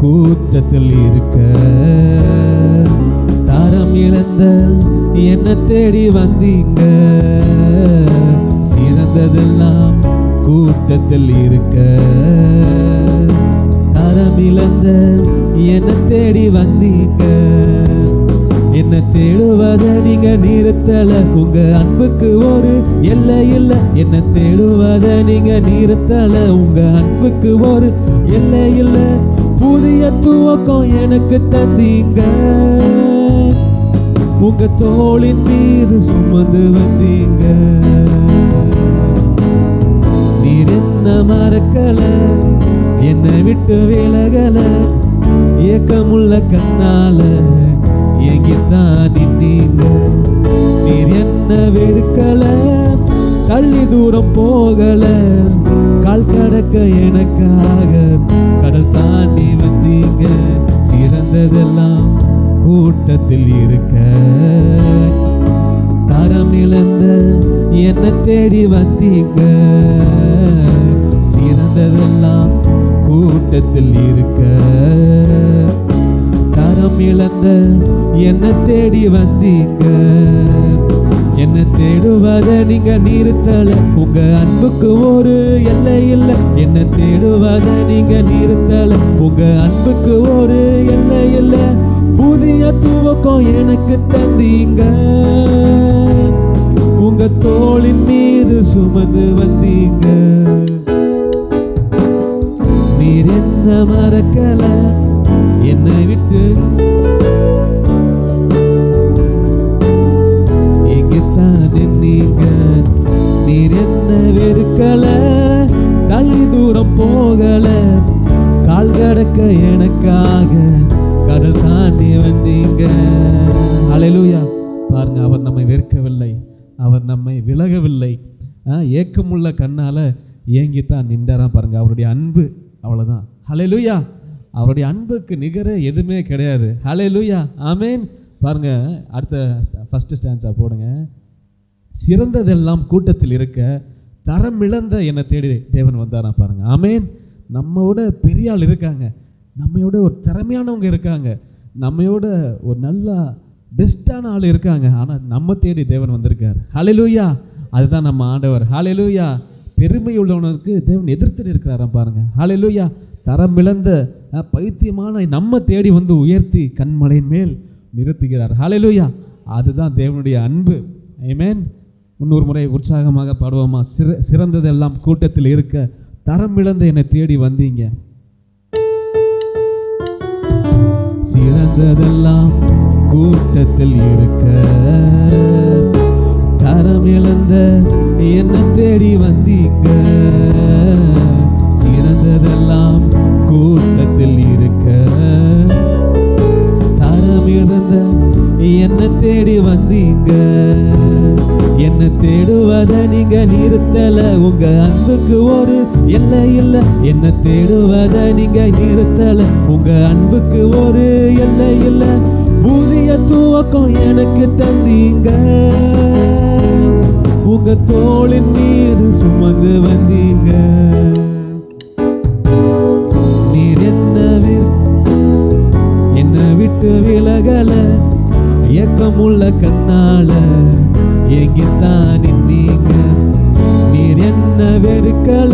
கூட்டத்தில் இருக்க, தரம் இழந்த என்ன தேடி வந்தீங்க. சிறந்ததெல்லாம் கூட்டத்தில் இருக்க, தரம் இழந்த என்ன தேடி வந்தீங்க. என்ன தேடுவத நீங்க நிறுத்தல, உங்க அன்புக்கு ஒரு எல்லை இல்ல. என்ன தேடுவத நீங்க நிறுத்தல, உங்க அன்புக்கு ஒரு எல்லை இல்ல. புதிய துவக்கம் எனக்கு தந்தீங்க, உங்க தோளின் மீது சுமந்து வந்தீங்க. நீர் என்ன மறக்கல, என்னை விட்டு விலகல, ஏக்கமுள்ள கண்ணால எங்கித்தான் நின்னீங்க. நீர் என்ன வெறுக்கல, தள்ளி தூரம் போகல, கால் கடக்க எனக்காக கடல் தாண்டி வந்தீங்க. சிறந்ததெல்லாம் கூட்டத்தில் இருக்க, தரம் இழந்த என்ன தேடி வந்தீங்க. சிறந்ததெல்லாம் கூட்டத்தில் இருக்க, தரம் இழந்த என்ன தேடி வந்தீங்க. என்ன தேடுவத நீங்க நிறுத்தல, உங்க அன்புக்கு ஒரு எல்லை இல்ல. என்ன தேடுவத நீங்க நிறுத்தல, உங்க அன்புக்கு ஒரு எல்லை இல்ல. புதிய துவக்கம் எனக்கு தந்தீங்க, உங்க தோளின் மீது சுமந்து வந்தீங்க. நீர் என்ன மறக்கல, என்னை விட்டு எங்கத்தான் நின்னீங்க. நீர் என்ன வெறுக்கல, தள்ளி தூரம் போகல, கால் கடக்க எனக்காக கடல் தாண்டி வந்தீங்க. ஹல்லேலூயா. பாருங்க, அவர் நம்மை வெறுக்கவில்லை, அவர் நம்மை விலகவில்லை. ஏக்கமுள்ள கண்ணால ஏங்கித்தான் நின்றாராம். பாருங்க, அவருடைய அன்பு அவ்வளவுதான். ஹல்லேலூயா. அவருடைய அன்புக்கு நிகர எதுவுமே கிடையாது. ஹல்லேலூயா, ஆமென். பாருங்க, அடுத்த ஃபர்ஸ்ட் ஸ்டான்ஸா போடுங்க. சிறந்ததெல்லாம் கூட்டத்தில் இருக்க, தரம் இழந்த என்னை தேடி தேவன் வந்தாராம். பாருங்க, ஆமென். நம்மோட பெரிய ஆள் இருக்காங்க, நம்மையோட ஒரு திறமையானவங்க இருக்காங்க, நம்மையோட ஒரு நல்ல பெஸ்டான ஆள் இருக்காங்க. ஆனால் நம்ம தேடி தேவன் வந்திருக்கார். ஹல்லேலூயா. அதுதான் நம்ம ஆண்டவர். ஹல்லேலூயா. பெருமை உள்ளவனுக்கு தேவன் எதிர்த்துட்டு இருக்கிறாராம். பாருங்க, ஹல்லேலூயா. தரம் இழந்த பைத்தியமான நம்ம தேடி வந்து உயர்த்தி கண்மலையின் மேல் நிறுத்துகிறார். ஹல்லேலூயா. அதுதான் தேவனுடைய அன்பு. ஆமென். இன்னொரு முறை உற்சாகமாக பாடுவோமா? சிறந்ததெல்லாம் கூட்டத்தில் இருக்க, தரம் இழந்த என்னை தேடி வந்தீங்க. சிறந்ததெல்லாம் கூட்டத்தில் இருக்க, தரம் இழந்த என்னை தேடி வந்தீங்க. சிறந்ததெல்லாம் கூட்டத்தில் இருக்க, தரம் இழந்த என்னை தேடி வந்தீங்க. என்ன தேடுவத நீங்க நிறுத்தல, உங்க அன்புக்கு ஒரு எல்லை இல்ல. என்ன தேடுவத நீங்க நிறுத்தல, உங்க அன்புக்கு ஒரு எல்லை இல்ல. புதிய துவக்கம் எனக்கு தந்தீங்க, உங்க தோளின் மீது சுமந்து வந்தீங்க. நீர் என்ன விட்டு விலகல, ஏக்கமுள்ள கண்ணால எங்கித்தான் நின்னீங்க. நீர் என்ன வெறுக்கல,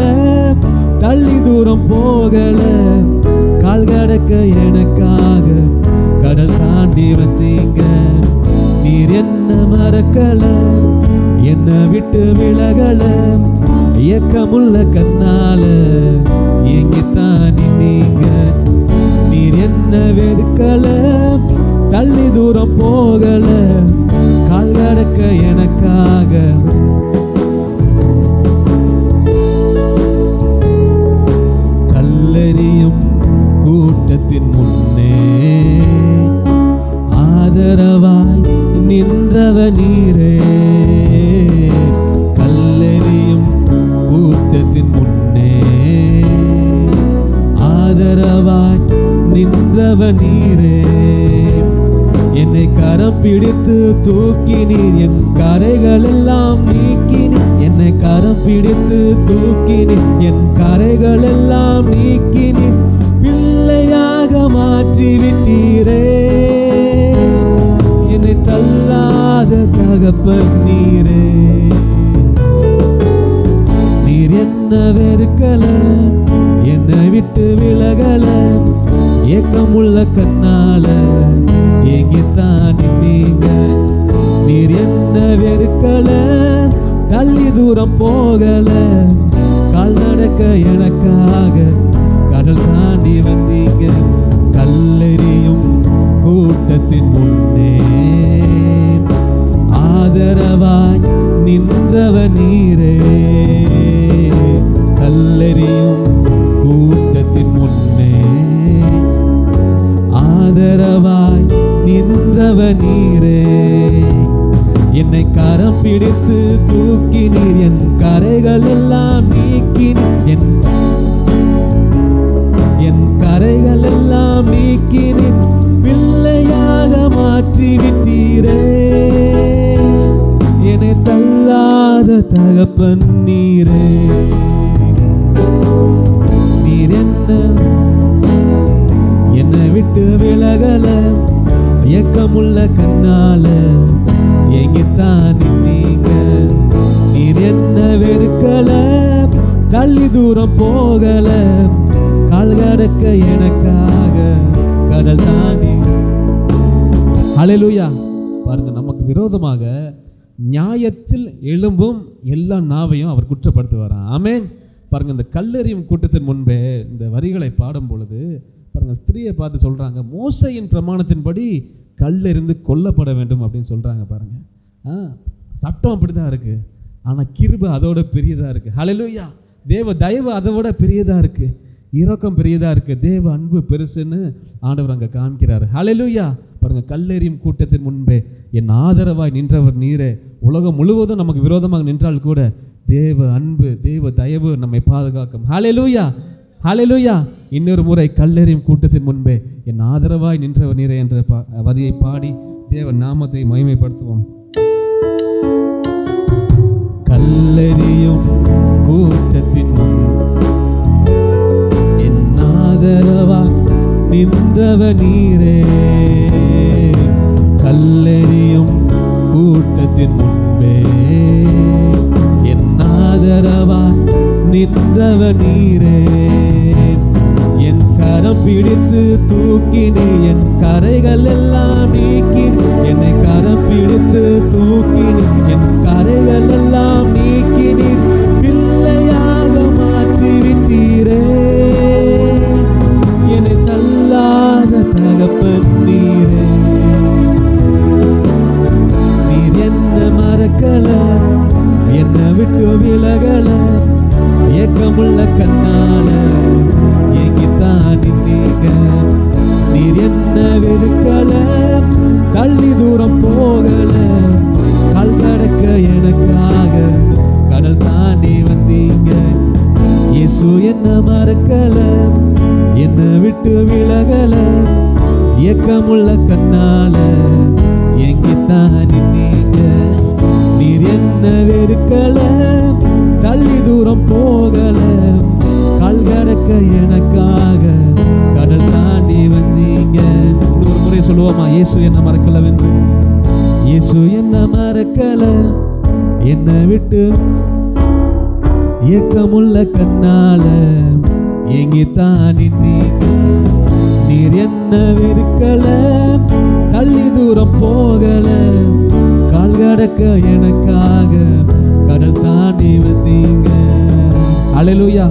தள்ளி தூரம் போகல, கால் கடக்க எனக்காக கடல் தாண்டி வந்தீங்க. நீர் என்ன மறக்கல, என்ன விட்டு விலகல, ஏக்கமுள்ள கண்ணால எங்கித்தான் நின்னீங்க. நீர் என்ன வெறுக்கல, தள்ளி தூரம் போகல, கால் கடக்க எனக்காக. கல்லெறியும் கூட்டத்தின் முன்னே ஆதரவாய் நின்றவ நீரே. கல்லெறியும் கூட்டத்தின் முன்னே ஆதரவாய் நின்றவ நீரே. என்னை கரம் பிடித்து தூக்கினீர், என் கரைகள் எல்லாம் நீக்கினீர். என்னை கரம் பிடித்து தூக்கினீர், என் கரைகள் எல்லாம் நீக்கினீர். பிள்ளையாக மாற்றி விட்டீரே. என்னை தள்ளாத தகப்பன் நீரே. நீர் என்ன வெறுக்கல, என்னை விட்டு விலகல, ஏக்கமுள்ள கண்ணால ஏங்கித்தான் நீங்க. நீர் என்ன வெறுக்கல, தள்ளி தூரம் போகல, கால் நடக்க எனக்காக கடல் தாண்டி வந்தீங்க. கல்லெறியும் கூட்டத்தின் முன்னே ஆதரவாய் நின்றவ நீரே. கல்லெறியும் கூட்டத்தின் முன்னே ஆதரவாய் நின்றவ நீரே. என்னை கரம் பிடித்து தூக்கினீர், என் கரைகள் எல்லாம் நீக்கினீர், என் கரைகள் எல்லாம் நீக்கினீர், பிள்ளையாக மாற்றி விட்டீரே. என்னை தள்ளாத தகப்பன் நீரே. நீர் என்னை விட்டு விலகல, ஏக்கமுள்ள கண்ணால ஏங்கித்தான் நீங்க. நீர் என்ன வெறுக்கல, தள்ளி தூரம் போகல, கால் கடக்க எனக்காக கடல் தாண்டி. ஹல்லேலூயா. பாருங்க, நமக்கு விரோதமாக நியாயத்தில் எழும்பும் எல்லா நாவையும் அவர் குற்றப்படுத்துவாராம். ஆமென். பாருங்க, இந்த கல்லெறியும் கூட்டத்தின் முன்பே இந்த வரிகளை பாடும் பொழுது பாருங்க, ஸ்திரீயை பார்த்து சொல்றாங்க, மோசையின் பிரமாணத்தின்படி கல்லெறிந்து கொல்லப்பட வேண்டும் அப்படின்னு சொல்றாங்க. பாருங்க, சட்டம் அப்படிதான் இருக்கு, ஆனா கிருபை அதோட பெரியதா இருக்கு. ஹல்லேலூயா. தேவ தயவு அதோட பெரியதா இருக்கு, இரக்கம் பெரியதா இருக்கு, தேவ அன்பு பெருசுன்னு ஆண்டவர் அங்க காமிக்கிறாரு. ஹல்லேலூயா. பாருங்க, கல்லெறியும் கூட்டத்தின் முன்பே என் ஆதரவாய் நின்றவர் நீரே. உலகம் முழுவதும் நமக்கு விரோதமாக நின்றால் கூட தேவ அன்பு, தேவ தயவு நம்மை பாதுகாக்கும். ஹல்லேலூயா, ஹல்லேலூயா. இன்னொரு முறை, கல்லெறியும் கூட்டத்தின் முன்பே என் ஆதரவாய் நின்றவர் நீரே என்ற வரியை பாடி தேவ நாமத்தை மகிமைப்படுத்துவோம். கல்லெறியும் கூட்டத்தின் என் ஆதரவாய் நின்றவர் நீரே. கல்லெறியும் கூட்டத்தின் முன்பே என் ஆதரவாய் நின்றவர் நீரே. என் கரம் பிடித்து தூக்கினே, என் கரைகள் எல்லாம் நீக்கினே. என்னை கரம் பிடித்து தூக்கினே, என் கரைகள் எல்லாம் நீக்கினே, பிள்ளையாக மாற்றி விட்டீரே. என்னை தள்ளாத தகப்பன் நீரே. நீர் என்ன மறக்கல, என்னை விட்டு விலகல, ஏக்கமுள்ள கண்ணால ஏங்கித்தான் நீங்க. நீர் என்ன வெறுக்கல, தள்ளி தூரம் போகல, கால் கடக்க எனக்காக கடல் தாண்டி வந்தீங்க. இயேசு என்ன மறக்கல, என்னை விட்டு விலகல, ஏக்கமுள்ள கண்ணால ஏங்கித்தான் நீங்க. நீர் என்ன வெறுக்கல, தள்ளி தூரம் போகல, கால் கடக்க எனக்காக கடல் தாண்டி வந்தீங்க. இன்னொரு முறை சொல்லுவோமா? இயேசு என்ன மறக்கல என்று. இயேசு என்ன மறக்கல, என்னை விட்டு ஏக்கமுள்ள கண்ணால ஏங்கித்தான் நீங்க. நீர் என்ன வெறுக்கல, தள்ளி தூரம் போகல, கால் கடக்க எனக்காக கடல் தாண்டி வந்தீங்க. ஹல்லேலூயா.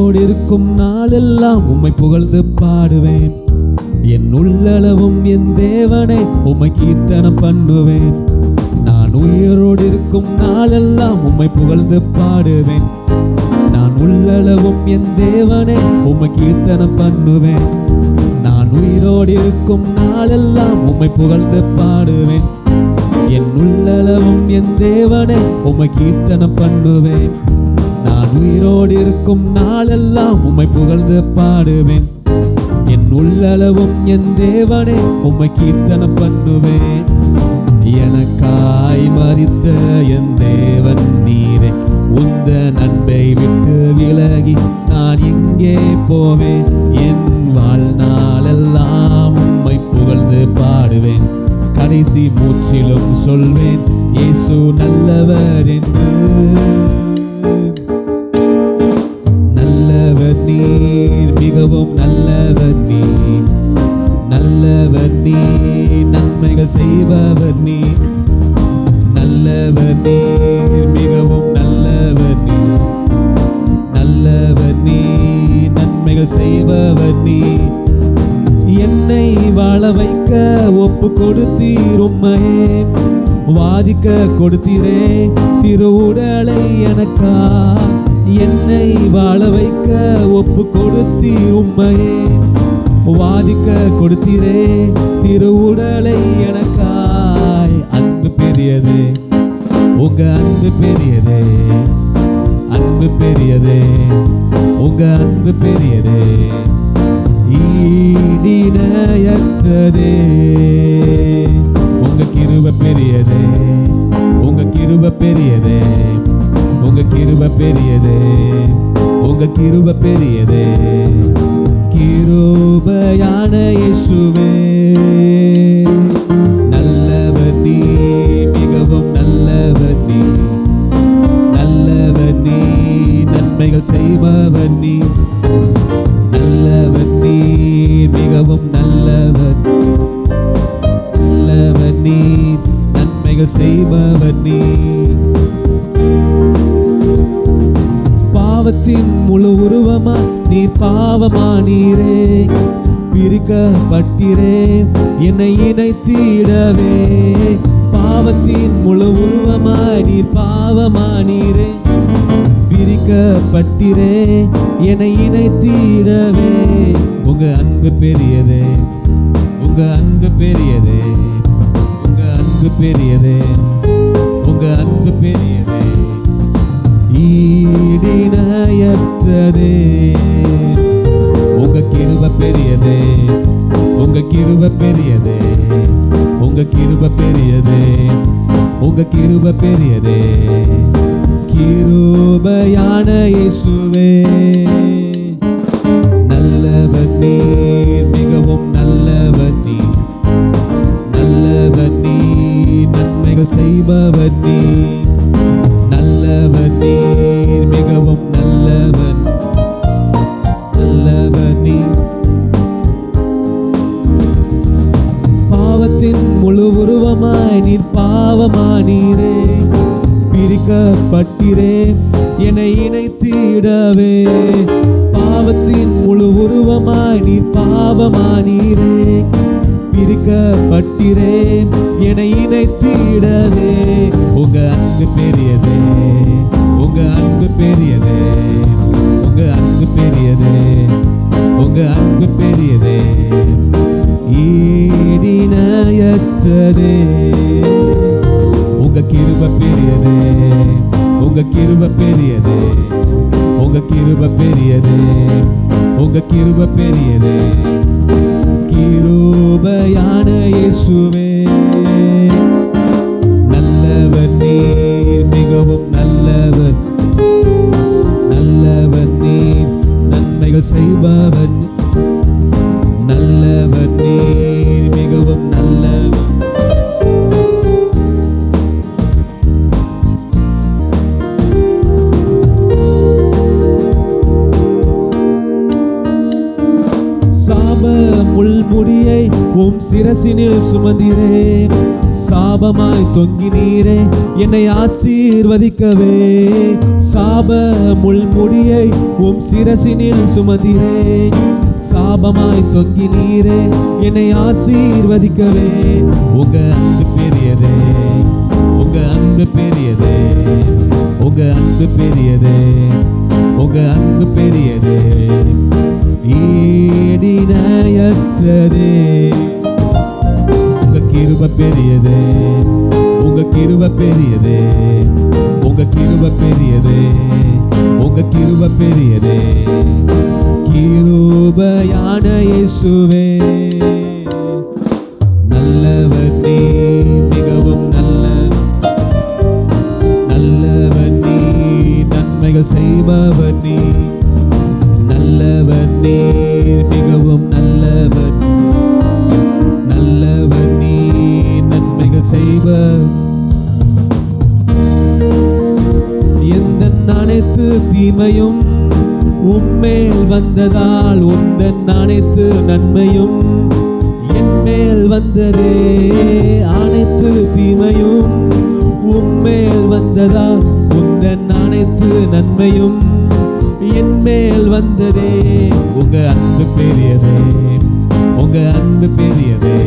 உயிரோடு இருக்கும் நாளெல்லாம் உம்மை புகழ்ந்து பாடுவேன். என் உள்ளளவும் என் தேவனை உம்மை கீர்த்தனம் பண்ணுவேன். நான் உயிரோடு இருக்கும் நாளெல்லாம் உம்மை புகழ்ந்து பாடுவேன். நான் உள்ளளவும் என் தேவனை உம்மை கீர்த்தனம் பண்ணுவேன். நான் உயிரோடு இருக்கும் நாளெல்லாம் உம்மை புகழ்ந்து பாடுவேன். என் உள்ளளவும் என் தேவனை உம்மை கீர்த்தனம் பண்ணுவேன். நான் உயிரோடு இருக்கும் நாளெல்லாம் உம்மை புகழ்ந்து பாடுவேன். என் உள்ளளவும் என் தேவனை உம்மை கீர்த்தனம் பண்ணுவேன். எனக்காய் மரித்த என் தேவன் நீரே, உந்தன் அன்பை விட்டு விலகி நான் எங்கே போவேன்? என் வாழ்நாளெல்லாம் உம்மை புகழ்ந்து பாடுவேன். கடைசி மூச்சிலும் சொல்வேன் இயேசு நல்லவர் என்று. நல்லவர் நீர், மிகவும் நல்லவர் நீர். நல்லவர் நீர், நன்மைகள் செய்பவர் நீர். நல்லவர் நீர், மிகவும் நல்லவர் நீர். நல்லவர் நீர், நன்மைகள் செய்பவர் நீர். என்னை வாழ வைக்க ஒப்பு கொடுத்தீர், உம்மையே வாதிக்க கொடுத்தீரே திருவுடலை எனக்கா. என்னை வாழ வைக்க ஒப்பு கொடுத்தீர், உம்மையே வாதிக்க கொடுத்தீரே திருவுடலை எனக்காய். அன்பு பெரியதே, உங்க அன்பு பெரியதே. அன்பு பெரியதே, உங்க அன்பு பெரியதே. ஈடிணையற்றதே, உங்க கிருபை பெரியதே. உங்க கிருபை பெரியதே. உங்க கிருபை பெரியதே. உங்க கிருபை பெரியதே. கிருபையான இயேசுவே, நல்லவர் நீ, மிகவும் நல்லவர் நீ. நல்லவர் நீ, நன்மைகள் செய்பவர் நீ. நல்லவர் நீ, மிகவும் நல்லவர். நல்லவர் நீ, நன்மைகள் செய்பவர் நீ. பாவத்தின் முழு உருவமா நீர் பாவமானீரே, பிரிக்கப்பட்டீரே என்னை இணைத்திடவே. பாவத்தின் முழு உருவமா நீர் பாவமானீரே, பிரிக்கப்பட்டீரே என்னை இணைத்திடவே. உங்க அன்பு பெரியதே. உங்க அன்பு பெரியதே. உங்க அன்பு பெரியதே. உங்க அன்பு பெரியதே. ஈடிணையற்றதே, உங்க கிருபை பெரியதே. உங்க கிருபை பெரியதே. உங்க கிருபை பெரியதே. உங்க கிருபை பெரியதே. கிருபையான இயேசுவே, நல்லவர் நீர், மிகவும் நல்லவர் நீர். நல்லவர் நீர், நன்மைகள் செய்பவர் நீர். நல்லவர் நீர், மிகவும் நல்லவர். நல்லவர் நீர். பாவத்தின் முழு உருவமாய் நீர் பாவமானீரே, பிரிக்கப்பட்டீரே என்னை இணைத்திடவே. பாவத்தின் முழு உருவமாய் நீர் பாவமானீரே, பிரிக்கப்பட்டீரே என்னை இணைத்திடவே. உங்க அன்பு பெரியதே. உங்க அன்பு பெரியதே. உங்க அன்பு பெரியதே. உங்க அன்பு பெரியதே. ஈடிணையற்றதே, உங்க கிருபை பெரியதே. உங்க கிருபை பெரியதே. உங்க கிருபை பெரியதே. உங்க கிருபை பெரியதே. கிருபையான இயேசுவே, நல்லவர் நீர், மிகவும் நல்லவர். நல்லவர் நீர், நன்மைகள் செய்பவர். நல்லவர் நீர், மிகவும் நல்லவர். சாபமுள்ள முள்முடியை உம் சிரசினில் சுமந்தீரே. சாபமாய் தொங்கினீரே என்னை ஆசீர்வதிக்கவே. சாப முள்முடியை உம் சிரசினில் சுமந்தீரே. சாபமாய் தொங்கினீரே என்னை ஆசீர்வதிக்கவே. உங்க அன்பு பெரியதே, உங்க அன்பு பெரியதே, உங்க அன்பு பெரியதே, உங்க அன்பு பெரியதே, ஈடிணையற்றதே. உங்க கிருபை பெரியதே, உங்க கிருபை பெரியதே, உங்க கிருபை பெரியதே, உங்க கிருபை பெரியதே. கிருபையான இயேசுவே, நல்லவர் நீ, மிகவும் நல்லவர் நீ, நன்மைகள் செய்பவர் நீ, நல்லவர் நீ, மிகவும் நல்லவர் நீ, நன்மைகள் செய்பவர். எந்த அனைத்து தீமையும் உம்மேல் வந்ததால் உந்தன் அனைத்து நன்மையும் என்மேல் வந்ததே. அனைத்து தீமையும் உம்மேல் வந்ததால் உந்தன் அனைத்து நன்மையும் என்மேல் வந்ததே. உங்க அன்பு பெரியதே, உங்க அன்பு பெரியதே,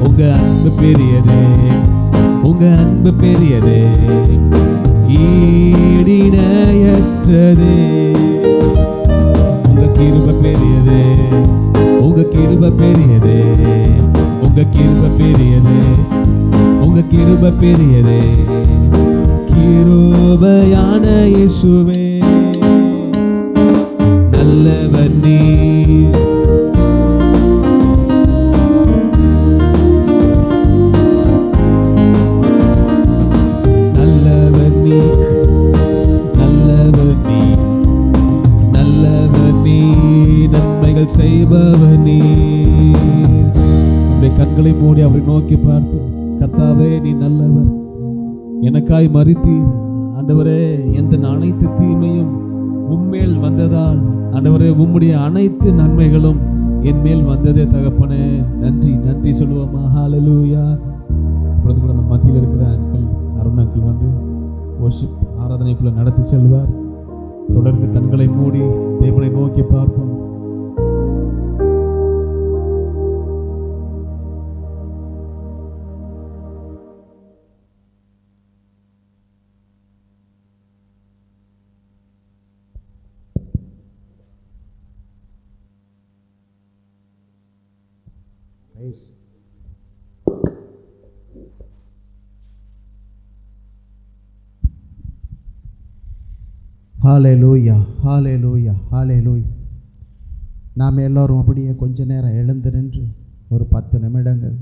உங்க அன்பு பெரியதே, உங்க அன்பு பெரியதே, ஈடிணையற்றதே. உங்க கிருபை பெரியதே, உங்க கிருபை பெரியதே, உங்க கிருபை பெரியதே, உங்க கிருபை பெரியதே. கிருபையான இயேசுவே, நல்லவர் நீ, நல்லவர் நீ, நல்லவர் நீ, நல்லவர் நீ, நன்மைகள் செய்பவர் நீ. உடைய கண்களை மூடி அவரை நோக்கி பார்த்து, கர்த்தாவே நீ நல்லவர், எனக்காய் மரித்தீர். ஆண்டவரே, எந்த அனைத்து தீமையும் உம்மேல் வந்ததால் ஆண்டவரே உம்முடைய அனைத்து நன்மைகளும் என் மேல் வந்ததே. தகப்பனே நன்றி, நன்றி சொல்லுவோமா? ஹல்லேலூயா. இப்பொழுது கூட நம்ம மத்தியில் இருக்கிற அங்கிள் அருண் அங்கிள் வந்து வொர்ஷிப் ஆராதனைக்குள்ள நடத்தி செல்வார். தொடர்ந்து கண்களை மூடி தேவனை நோக்கி பார்ப்போம். ஹல்லேலூயா, ஹல்லேலூயா, ஹல்லேலூயா. நாம் எல்லோரும் அப்படியே கொஞ்ச நேரம் எழுந்து நின்று ஒரு 10 நிமிடங்கள்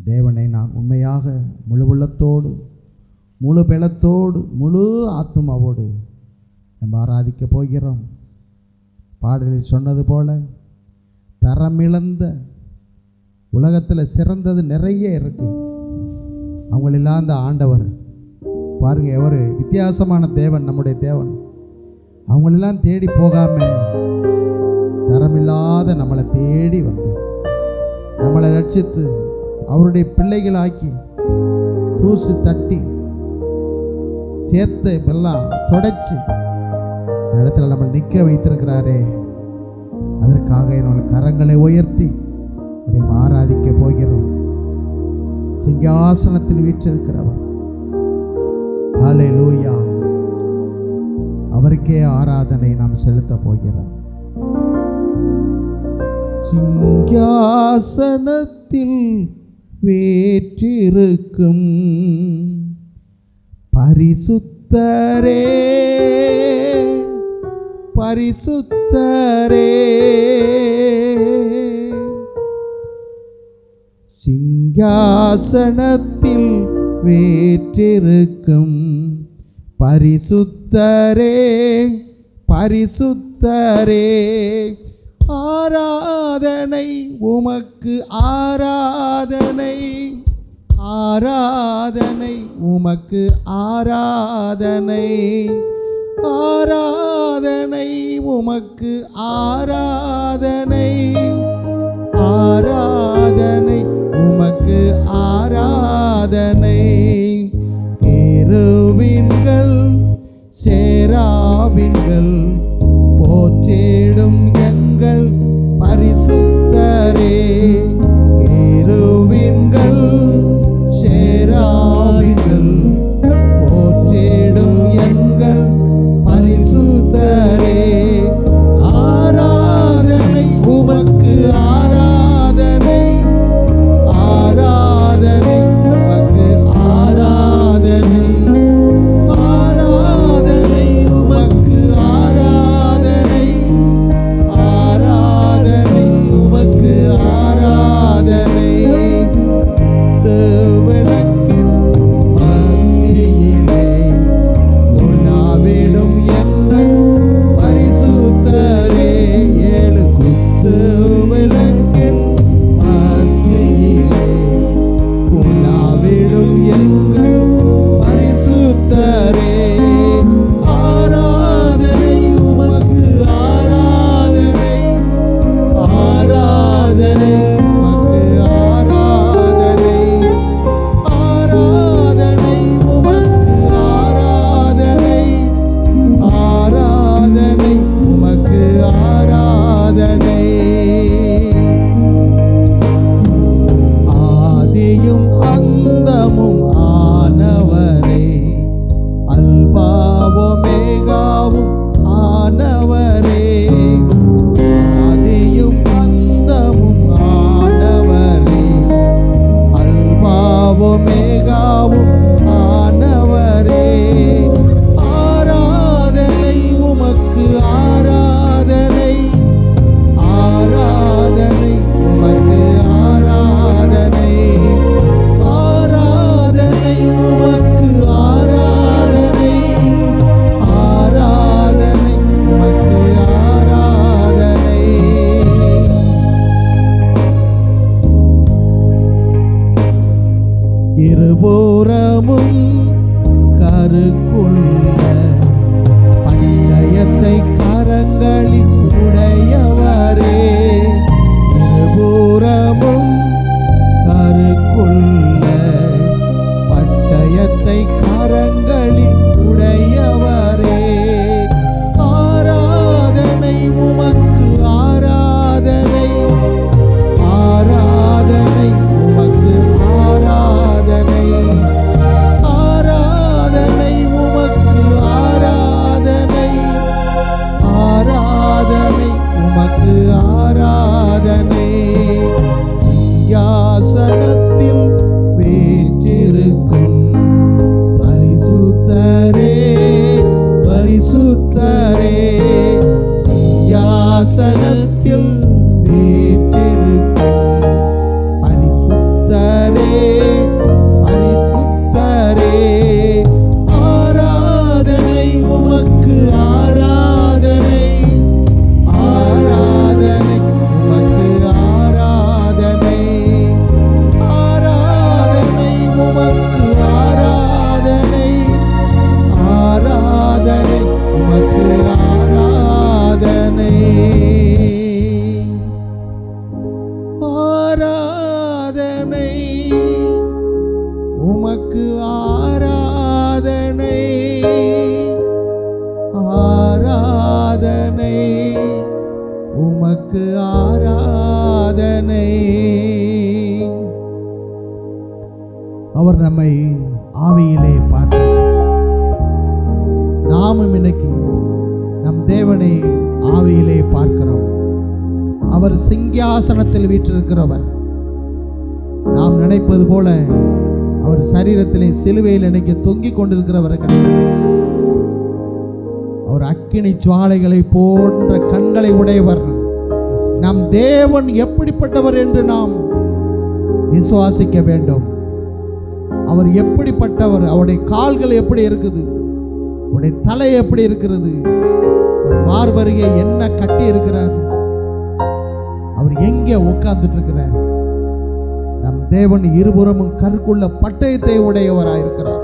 தேவனை நான் உண்மையாக முழு உள்ளத்தோடு, முழு பலத்தோடு, முழு ஆத்மாவோடு நம்ம ஆராதிக்க போகிறோம். பாடலில் சொன்னது போல தரமிழந்த உலகத்தில் சிறந்தது நிறைய இருக்குது. அவங்களெல்லாம் அந்த ஆண்டவர் பாருங்க, எவர் வித்தியாசமான தேவன் நம்முடைய தேவன். அவங்களெல்லாம் தேடி போகாமல் தரமில்லாத நம்மளை தேடி வந்து நம்மளை ரட்சித்து அவருடைய பிள்ளைகளாக்கி தூசு தட்டி சேர்த்து எல்லாம் தொடச்சி இந்த இடத்துல நம்ம நிற்க வைத்திருக்கிறாரே, அதற்காக நம்ம கரங்களை உயர்த்தி அதை ஆராதிக்க போகிறோம். சிங்காசனத்தில் வீற்றிருக்கிறவர், ஹல்லேலூயா, அவருக்கே ஆராதனை நாம் செலுத்த போகிறோம். சிங்காசனத்தில் வீற்றிருக்கும் பரிசுத்தரே, பரிசுத்தரே, சிங்காசனத்தில் வீற்றிருக்கும் பரிசுத்தரே, பரிசுத்தரே, ஆராதனை உமக்கு, ஆராதனை, ஆராதனை உமக்கு, ஆராதனை, ஆராதனை உமக்கு, ஆராதனை, உடையவரே, இருபுறமும் கருக்குள்ள பட்டயத்தை கரங்களில் உடையவரே, ஆராதனை உமக்கு, ஆராதனை, ஆராதனை உமக்கு, ஆராதனை, ஆராதனை உமக்கு, ஆராதனை, ஆராதனை உமக்கு, ஆராதனை. சிங்காசனத்தில் வீற்றிருக்கும் பரிசுத்தரே, பரிசுத்தரே, சிங்காசனத்தில் வீற்றிருக்கும் பரிசுத்தரே, பரிசுத்தரே, ஆராதனை உமக்கு, ஆராதனை, ஆராதனை உமக்கு, ஆராதனை, ஆராதனை உமக்கு, ஆராதனை, ஆராதனை உமக்கு, ஆராதனை, ஆராதனை உமக்கு, ஆராதனை, ஆராதனை உமக்கு, ஆராதனை. அவர் நம்மை ஆவியிலே பார்த்தார். நாமும் இன்னைக்கு நம் தேவனை ஆவியிலே பார்க்கிறோம். அவர் சிங்காசனத்தில் வீற்றிருக்கிறவர். நாம் நினைப்பது போல அவர் சரீரத்திலே சிலுவையில் இன்னைக்கு தொங்கிக் கொண்டிருக்கிறவர் கிடையாது. அவர் அக்கினி ஜுவாலைகளை போன்ற கண்களை உடையவர். நம் தேவன் எப்படிப்பட்டவர் என்று நாம் விசுவாசிக்க வேண்டும். அவர் எப்படிப்பட்டவர், அவருடைய கால்கள் எப்படி இருக்குது, அவருடைய தலை எப்படி இருக்கிறது, அவர் மார்பருகே என்ன கட்டி இருக்கிறார், அவர் எங்கே உட்கார்ந்துட்டு இருக்கிறார். நம் தேவன் இருபுறமும் கற்குள்ள பட்டயத்தை உடையவராயிருக்கிறார்.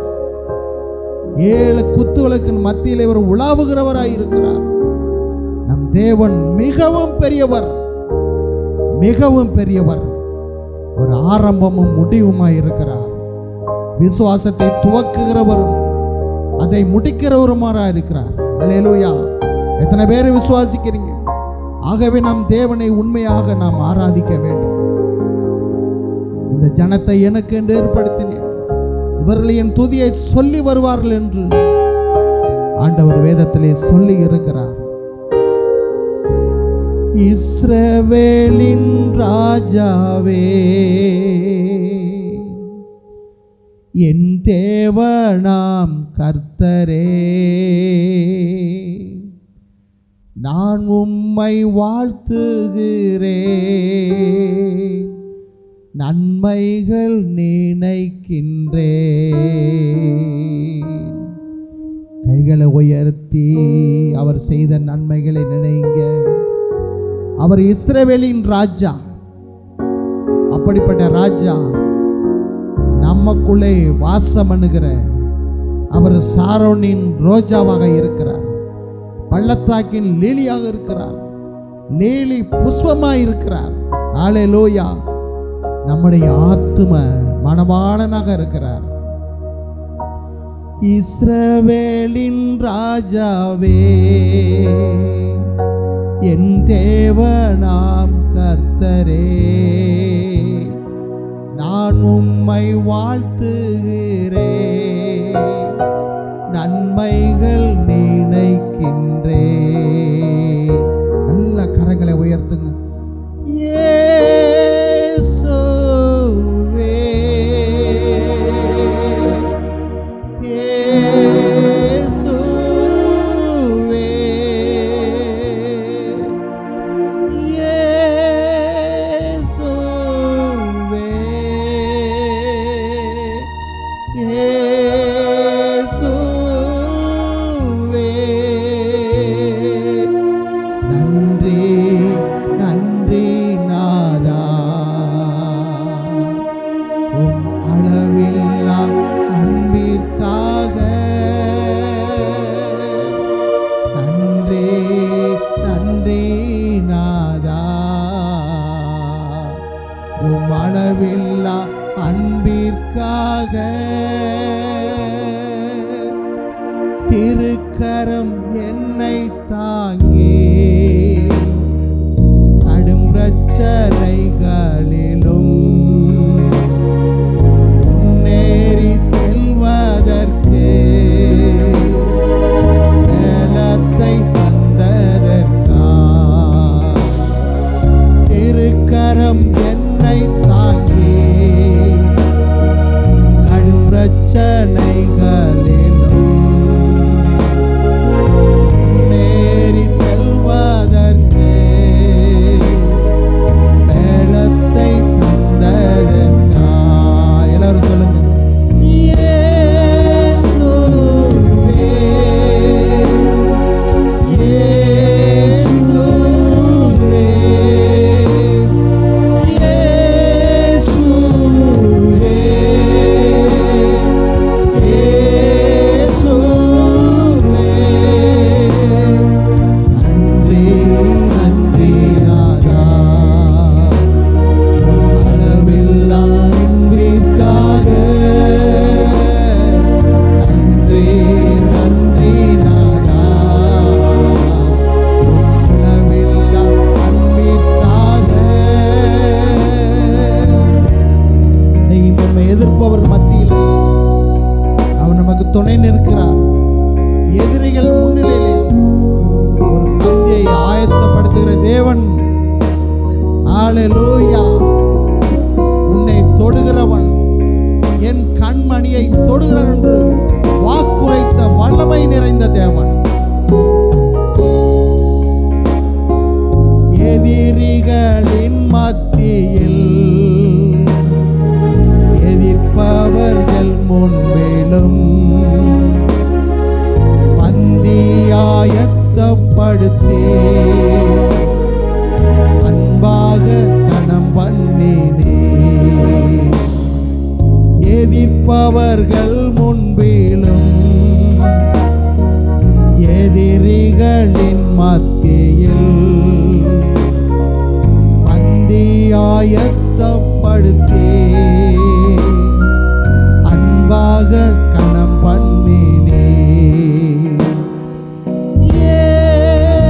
7 குத்துவிளக்கின் மத்தியில் இவர் உலாவுகிறவராயிருக்கிறார். நம் தேவன் மிகவும் பெரியவர், மிகவும் பெரியவர். ஒரு ஆரம்பமும் முடிவுமாய் இருக்கிறார். விசுவாசத்தை துவக்குகிறவரும் அதை முடிக்கிறவருமாறா இருக்கிறார். அல்லேலூயா. எத்தனை பேர் விசுவாசிக்கிறீங்க? ஆகவே நாம் தேவனை உண்மையாக நாம் ஆராதிக்க வேண்டும். இந்த ஜனத்தை எனக்கு என்று ஏற்படுத்தினேன், இவர்கள் என் துதியை சொல்லி வருவார்கள் என்று ஆண்டவர் வேதத்திலே சொல்லி இருக்கிறார். இஸ்ரவேலின் ராஜாவே, என் தேவனாம் கர்த்தரே, நான் உம்மை வாழ்த்துகிறேன், நன்மைகள் நினைக்கின்றேன். கைகளை உயர்த்தி அவர் செய்த நன்மைகளை நினைங்க. அவர் இஸ்ரவேலின் ராஜா. அப்படிப்பட்ட ராஜா நமக்குள்ளே வாசம் பண்ணுகிற அவர் சாரோனின் ரோஜாவாக இருக்கிறார், பள்ளத்தாக்கின் லீலியாக இருக்கிறார், லீலி புஷ்பமாய் இருக்கிறார். அல்லேலூயா. நம்முடைய ஆத்தும மணவாளனாக இருக்கிறார். இஸ்ரவேலின் ராஜாவே, என் தேவனாம் கர்த்தரே, நான் உம்மை வாழ்த்துகிறேன், நன்மைகள் நினைக்கின்றேன். நல்ல கரங்களை உயர்த்துங்க. இயேசுவே, இயேசுவே, இயேசுவே, இயேசுவே. நன்றி, நன்றி நாதா, உம் அளவில்லா அன்பிற்காக. நன்றி, நன்றி அளவில்லா அன்பிற்காக திருக்கரம் என்னை தாங்கி கடும் பிரச்சனைகளிலும் முன்னேறி செல்வதற்கு பலத்தை தந்ததற்கா திருக்கரம் என்னை தாங்கி கடும் பிரச்சனைகளிலும் முன்னேறி செல்வதற்கு பலத்தை தந்ததற்கா. எல்லாரும் சொல்லுங்க. இயேசுவே, இயேசுவே, இயேசுவே, இயேசுவே. நன்றி நன்றி ராஜா, அளவில்லா அன்பிற்காக. நன்றி நன்றி ராஜா, அளவில்லா அன்பிற்காக. இன்னைக்கு நம்மை எதிர்ப்பவர் மத்தியில் அவர் நமக்கு துணை நிற்கிறார். எதிரிகள் முன்னிலையிலே ஒரு பந்தியை ஆயத்தப்படுத்துகிற தேவன். ஹல்லேலூயா. உன்னை தொடுகிறவன் என் கண்மணியை தொடுகிறான் என்று வாக்குரைத்த வல்லமை நிறைந்த தேவன். எதிரிகளின் மத்தியில் எதிர்ப்பவர்கள் முன்மேலும் பந்தியாயத்தப்படுத்தி அன்பாக கணம் பண்ணினே. எதிர்ப்பவர்கள் முன்பிலும் எதிரிகளின் மத்தியில் பந்தியாயத்தப்படுத்தி அன்பாக கணம் பண்ணினே.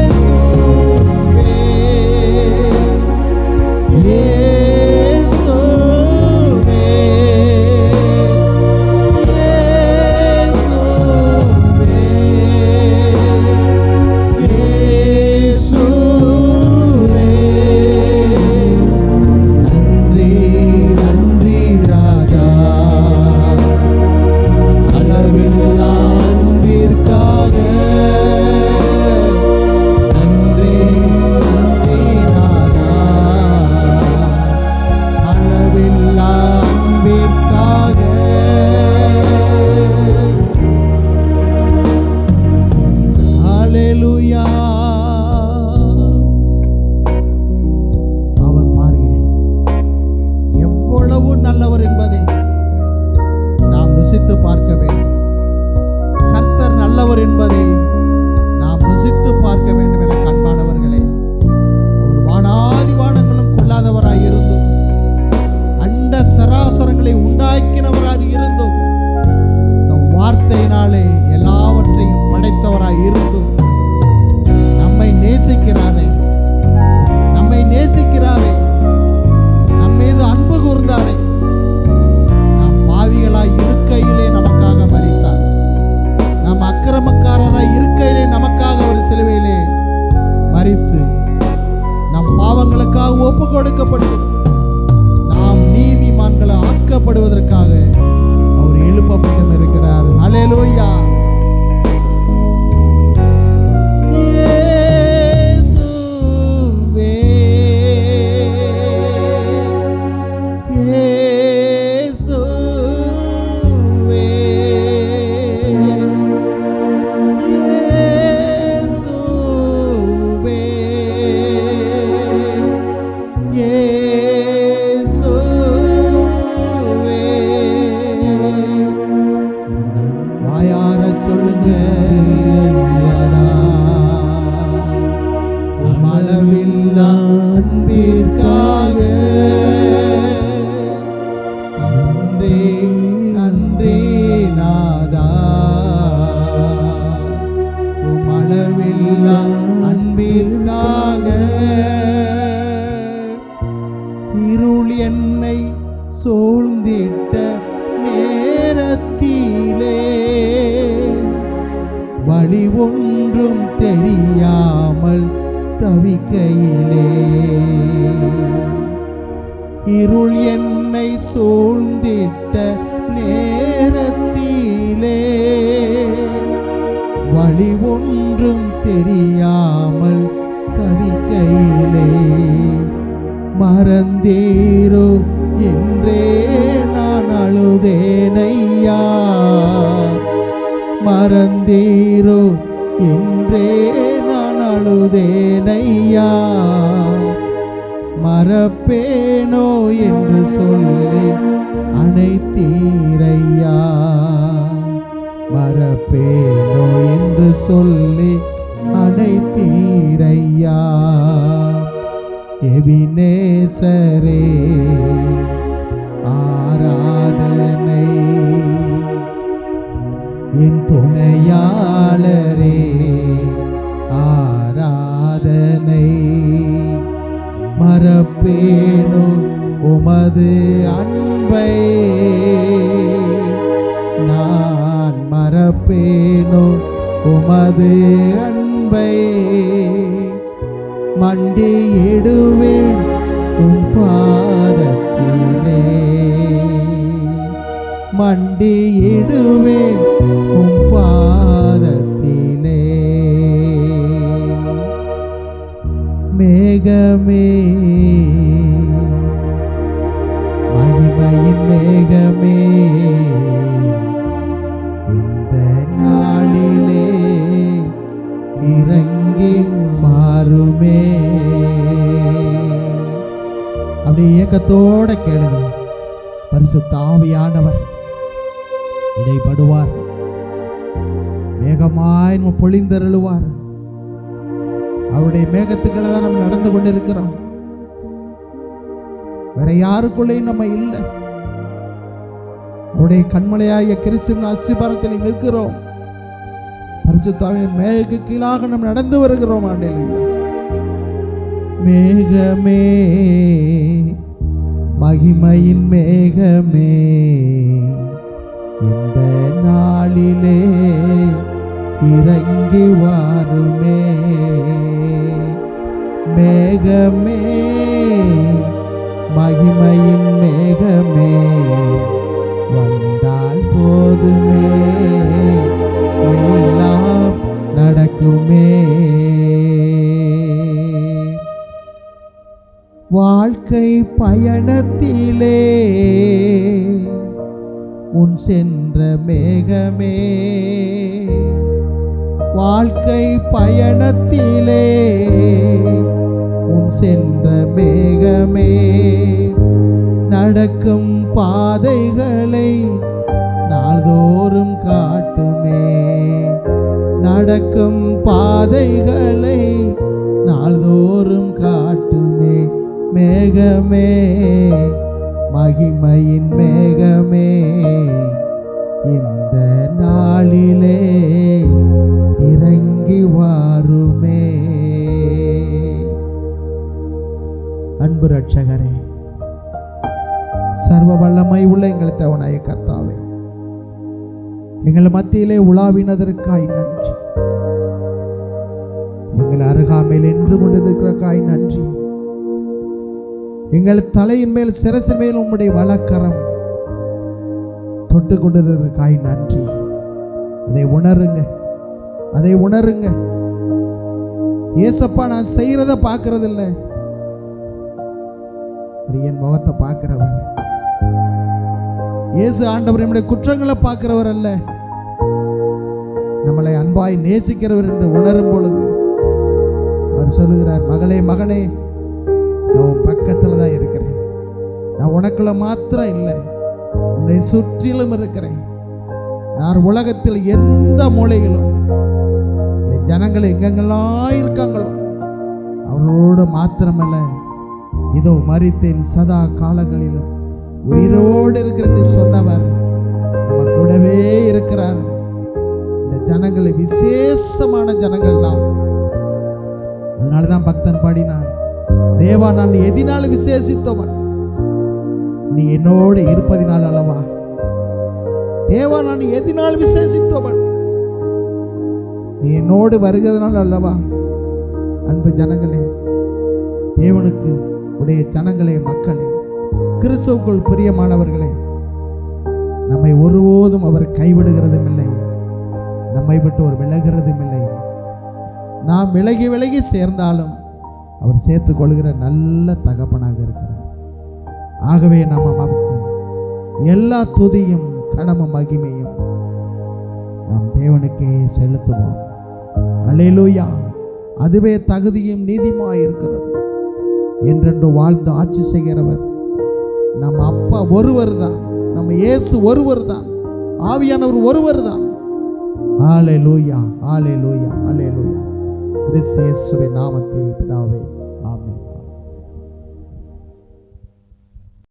இயேசுவே, இயேசுவே, இயேசுவே, இயேசுவே. நன்றி நன்றி ராஜா, அளவில்லா அன்பிற்காக. நன்றி நன்றி ராஜா, அளவில்லா அன்பிற்காக. ஹல்லேலூயா. அவர் பாருங்க எவ்வளவு நல்லவர் என்பதை நாம் ருசித்து பார்க்க வேண்டும். கர்த்தர் நல்லவர் என்பதை நாம் ருசித்து பார்க்க வேண்டும் என கண்பானவர்களே. அவர் வானாதி வானங்களும் கொள்ளாதவராய் இருந்தும் அண்ட சராசரங்களை உண்டாக்கினவராய் இருந்தும் நம் வார்த்தையினாலே எல்லாவற்றையும் படைத்தவராய் இருந்தும் நம்மை நேசிக்கிறாரே, நம்மை நேசிக்கிறாரே, நம் மீது அன்பு கூர்ந்தாரே. நாம் பாவிகளாய் இருக்கையிலே நமக்காக மரித்தார். நாம் அக்கிரமக்காரராய் இருக்கையிலே நமக்காக ஒரு சிலுவையிலே மரித்து நம் பாவங்களுக்காக ஒப்பு கொடுக்கப்பட்டு நாம் நீதிமான்களை ஆக்கப்படுவதற்காக அவர் எழுப்பப்பட்டு இருக்கிறார். ஹல்லேலூயா. இயேசுவே, இயேசுவே, இயேசுவே, இயேசுவே. வாயார சொல்லுங்க. அளவில்லா அன்பிற்காக. சூழ்ந்திட்ட நேரத்திலே வழி ஒன்றும் தெரியாமல் தவிக்கையிலே இருள் என்னை சூழ்ந்திட்ட நேரத்திலே வழி ஒன்றும் தெரியாமல் தவிக்கையிலே மறந்தீரோ என்றே நான் அழுதேனையா, மறந்தீரோ என்றே நான் அழுதேனையா, மறப்பேனோ என்று சொல்லி அனைத்தீரையா, மறப்பேனோ என்று சொல்லி அனைத்தீரையா. எபினேசரே ஆராதனை, என் துணையாளரே ஆராதனை, மறப்பேனோ உமது அன்பை, நான் மறப்பேனோ உமது அன்பை, மண்டியிடுவேன் உம் பாதத்திலே, மண்டியிடுவேன் உம் பாதத்திலே. மேகமே மகிமையின் மேகமே, இந்த நாளிலே இறங்கி மாறுமே. அப்படி ஏக்கத்தோட கேளுங்க. பரிசுத்த ஆவியானவர் இடைப்படுவார், மேகமாய் நம்ம பொழிந்தருளுவார். அவருடைய மேகத்துக்களை தான் நம்ம நடந்து கொண்டிருக்கிறோம். வேற யாருக்குள்ளேயும் நம்ம இல்லை. அவருடைய கண்மலையாகிய கிறிஸ்துவின் அஸ்திபாரத்தில் நிற்கிறோம். பரிசுத்தாவின் மேக கீழாக நம்ம நடந்து வருகிறோம். ஆண்டேலூயா. மேகமே மகிமையின் மேகமே, இந்த நாளிலே இறங்கி வாருமே. மேகமே மகிமையின் மேகமே, வந்தால் போதுமே எல்லாம் நடக்குமே. வாழ்க்கை பயணத்திலே முன் சென்ற மேகமே, வாழ்க்கை பயணத்திலே முன் சென்ற மேகமே, நடக்கும் பாதைகளை நாள்தோறும் காட்டுமே, நடக்கும் பாதைகளை நாள்தோறும் காட்டுமே. மேகமே மகிமையின் மேகமே, இந்த நாளிலே இறங்கி வாருமே. அன்பு ரட்சகரே, சர்வ வல்லமை உள்ள எங்கள் தேவனாய கர்த்தாவே, எங்கள் மத்தியிலே உலாவினதற்காய் நன்றி. எங்கள் அருகாமையில் நின்று கொண்டிருக்கிறக்காய் நன்றி. எங்கள் தலையின் மேல் சிரசு மேல் உம்முடைய வலக்கரம் தொட்டு கொண்டிருக்கிறக்காய் நன்றி. அதை உணருங்க, அதை உணருங்க. ஏசப்பா, நான் செய்யறத பார்க்கறது இல்லை, என் முகத்தை பார்க்கிறவர். இயேசு ஆண்டவர் நம்முடைய குற்றங்களை பார்க்கிறவர் அல்ல, நம்மளை அன்பாய் நேசிக்கிறவர் என்று உணரும் பொழுது அவர் சொல்லுகிறார், மகளே மகனே, நான் உன் பக்கத்துல தான் இருக்கிறேன். நான் உனக்குள்ள மாத்திரம் இல்லை, உன்னை சுற்றிலும் இருக்கிறேன். நான் உலகத்தில் எந்த மூலையிலும் என் ஜனங்கள் எங்கெங்கெல்லாம் இருக்காங்களோ அவளோடு மாத்திரமல்ல, இதோ மரித்தேன் சதா காலங்களிலும் உயிரோடு இருக்கிறேன்னு சொன்னவர் நம்ம கூடவே இருக்கிறார். இந்த ஜனங்களை விசேஷமான ஜனங்கள் தான். அதனாலதான் பக்தன் பாடினான், தேவா நான் எதினாலும் விசேஷித்தவன், நீ என்னோடு இருப்பதினால் அல்லவா. தேவா, நான் எதினால் விசேஷித்தவன்? நீ என்னோடு வருகிறதுனால் அல்லவா. அன்பு ஜனங்களே, தேவனுக்கு உடைய ஜனங்களே, மக்களே, கிறிஸ்துவுக்குள் பிரியமானவர்களே, நம்மை ஒருபோதும் அவர் கைவிடுகிறதும் இல்லை, நம்மை விட்டு ஒரு விலகிறதும் இல்லை. நாம் விலகி விலகி சேர்ந்தாலும் அவர் சேர்த்துக் கொள்கிற நல்ல தகப்பனாக இருக்கிறார். ஆகவே நம்ம நமக்கு எல்லா துதியும் கடமும் மகிமையும் நாம் தேவனுக்கே செலுத்துவோம். அல்லேலூயா. அதுவே தகுதியும் நீதியுமாய் இருக்கிறது. என்றென்று வாழ்ந்து ஆட்சி செய்கிறவர் நம்ம அப்பா ஒருவர் தான், நம்ம இயேசு ஒருவர் தான், ஆவியானவர் ஒருவர் தான். ஹல்லேலூயா, ஹல்லேலூயா, ஹல்லேலூயா. கிறிஸ்து இயேசுவின் நாமத்தில் பிதாவே.